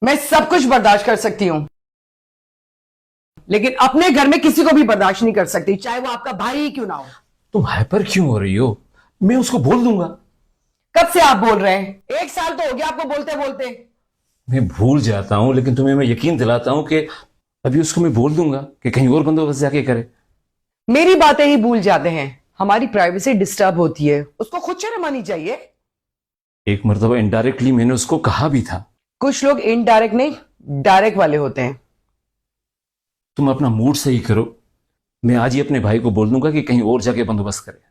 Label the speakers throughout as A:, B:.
A: मैं सब कुछ बर्दाश्त कर सकती हूं, लेकिन अपने घर में किसी को भी बर्दाश्त नहीं कर सकती, चाहे वो आपका भाई ही क्यों ना हो।
B: तुम हाइपर क्यों हो रही हो? मैं उसको बोल दूंगा।
A: कब से आप बोल रहे हैं? 1 साल तो हो गया आपको बोलते बोलते।
B: मैं भूल जाता हूं, लेकिन तुम्हें मैं यकीन दिलाता हूं कि अभी उसको मैं बोल दूंगा कि कहीं और बंदोबस्त जाके करे।
A: मेरी बातें ही भूल जाते हैं, हमारी प्राइवेसी डिस्टर्ब होती है, उसको खुद शर्म आनी चाहिए।
B: एक मर्तबा इनडायरेक्टली मैंने उसको कहा भी था।
A: कुछ लोग इनडायरेक्ट नहीं, डायरेक्ट वाले होते हैं।
B: तुम अपना मूड सही करो, मैं आज ही अपने भाई को बोल दूंगा कि कहीं और जाके बंदोबस्त करे।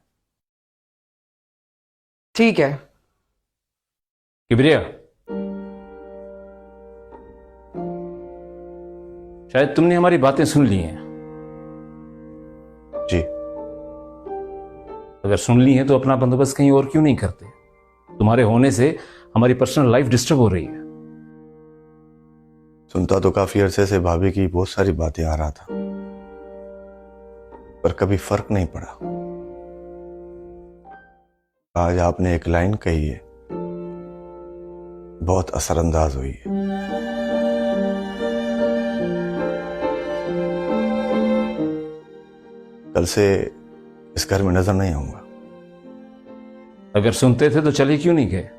A: ठीक है।
B: किबरिया, शायद तुमने हमारी बातें सुन ली हैं।
C: जी।
B: अगर सुन ली हैं तो अपना बंदोबस्त कहीं और क्यों नहीं करते? तुम्हारे होने से हमारी पर्सनल लाइफ डिस्टर्ब हो रही है।
C: सुनता तो काफी अरसे से भाभी की बहुत सारी बातें आ रहा था, पर कभी फर्क नहीं पड़ा। आज आपने एक लाइन कही है, बहुत असरअंदाज हुई है। कल से इस घर में नजर नहीं आऊंगा।
B: अगर सुनते थे तो चले क्यों नहीं गए?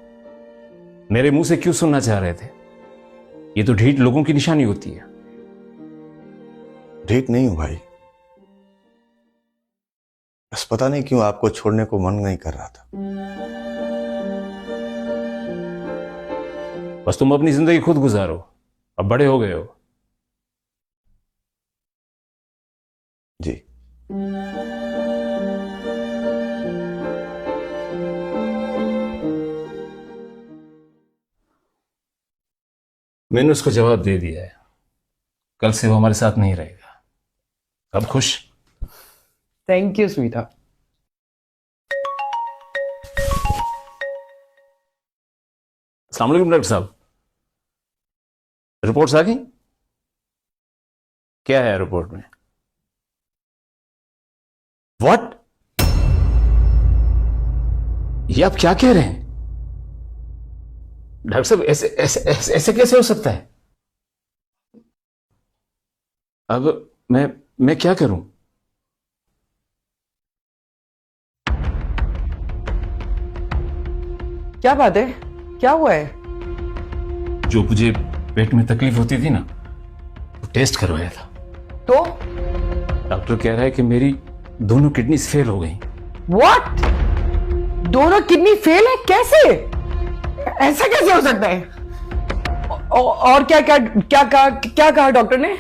B: मेरे मुंह से क्यों सुनना चाह रहे थे? ये तो ढीठ लोगों की निशानी होती है।
C: ढीठ नहीं हूं भाई, बस पता नहीं क्यों आपको छोड़ने को मन नहीं कर रहा था।
B: बस तुम अपनी जिंदगी खुद गुजारो, अब बड़े हो गए हो।
C: जी।
B: मैंने उसको जवाब दे दिया है, कल से वो हमारे साथ नहीं रहेगा। अब खुश?
A: थैंक यू स्वीटा।
B: अस्सलाम वालेकुम डॉक्टर साहब। रिपोर्ट्स आ गई? क्या है रिपोर्ट में? व्हाट? ये आप क्या कह रहे हैं? डॉक्टर साहब ऐसे ऐसे ऐसे, ऐसे कैसे हो सकता है? अब मैं क्या करूं?
A: क्या बात है, क्या हुआ है?
B: जो मुझे पेट में तकलीफ होती थी ना, वो टेस्ट करवाया था।
A: तो
B: डॉक्टर कह रहा है कि मेरी दोनों किडनीज फेल हो गई।
A: व्हाट? दोनों किडनी फेल है? कैसे? ऐसा कैसे हो सकता है? और क्या क्या क्या कहा डॉक्टर ने?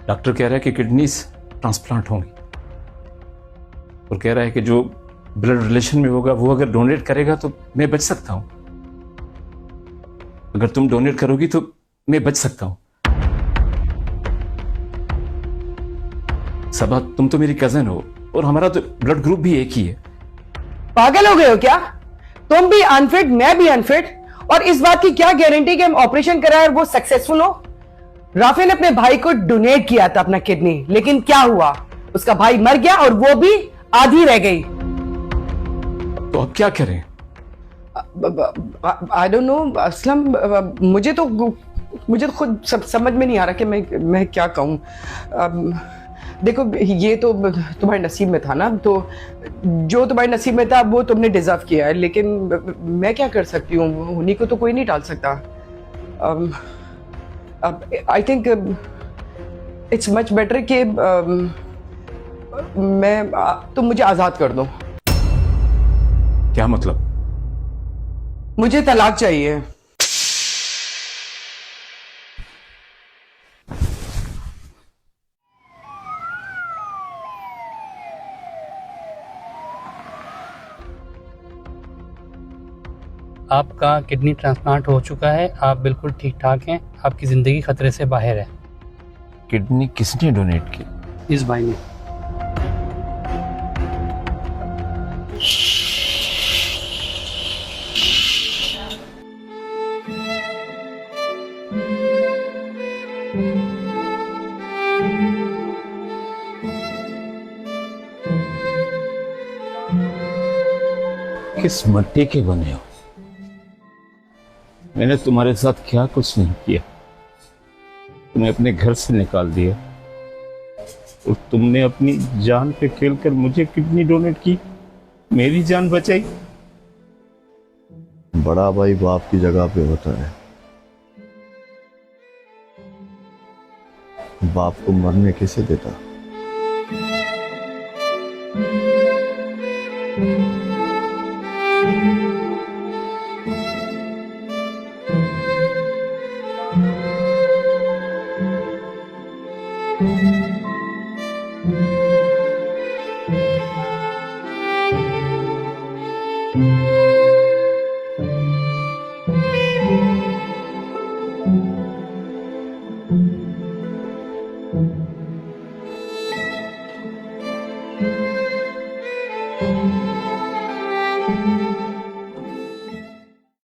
B: डॉक्टर कह रहा है कि किडनीज ट्रांसप्लांट होंगी, और कह रहा है कि जो ब्लड रिलेशन में होगा वो अगर डोनेट करेगा तो मैं बच सकता हूं। अगर तुम डोनेट करोगी तो मैं बच सकता हूं। सबा, तुम तो मेरी कजन हो और हमारा तो ब्लड ग्रुप भी एक ही है।
A: पागल हो गए हो क्या? तुम भी अनफिट, मैं भी अनफिट, और इस बात की क्या गारंटी कि हम ऑपरेशन कराए और वो सक्सेसफुल हो? राफे ने अपने भाई को डोनेट किया था अपना किडनी, लेकिन क्या हुआ? उसका भाई मर गया और वो भी आधी रह गई।
B: तो अब क्या करें?
A: आई डोंट नो असलम, मुझे तो खुद समझ में नहीं आ रहा कि मैं क्या कहूँ। देखो, ये तो तुम्हारे नसीब में था ना, तो जो तुम्हारे नसीब में था वो तुमने डिजर्व किया है, लेकिन मैं क्या कर सकती हूँ? उन्हीं को तो कोई नहीं टाल सकता। I think it's much better कि तुम मुझे आज़ाद कर दो।
B: क्या मतलब?
A: मुझे तलाक चाहिए।
D: आपका किडनी ट्रांसप्लांट हो चुका है, आप बिल्कुल ठीक ठाक हैं, आपकी ज़िंदगी खतरे से बाहर है।
B: किडनी किसने डोनेट की?
D: इस भाई ने।
B: किस मट्टी के बने हो? मैंने तुम्हारे साथ क्या कुछ नहीं किया। तुम्हें अपने घर से निकाल दिया और तुमने अपनी जान पे खेलकर मुझे किडनी डोनेट की, मेरी जान बचाई।
C: बड़ा भाई बाप की जगह पे होता है। बाप को मरने कैसे देता?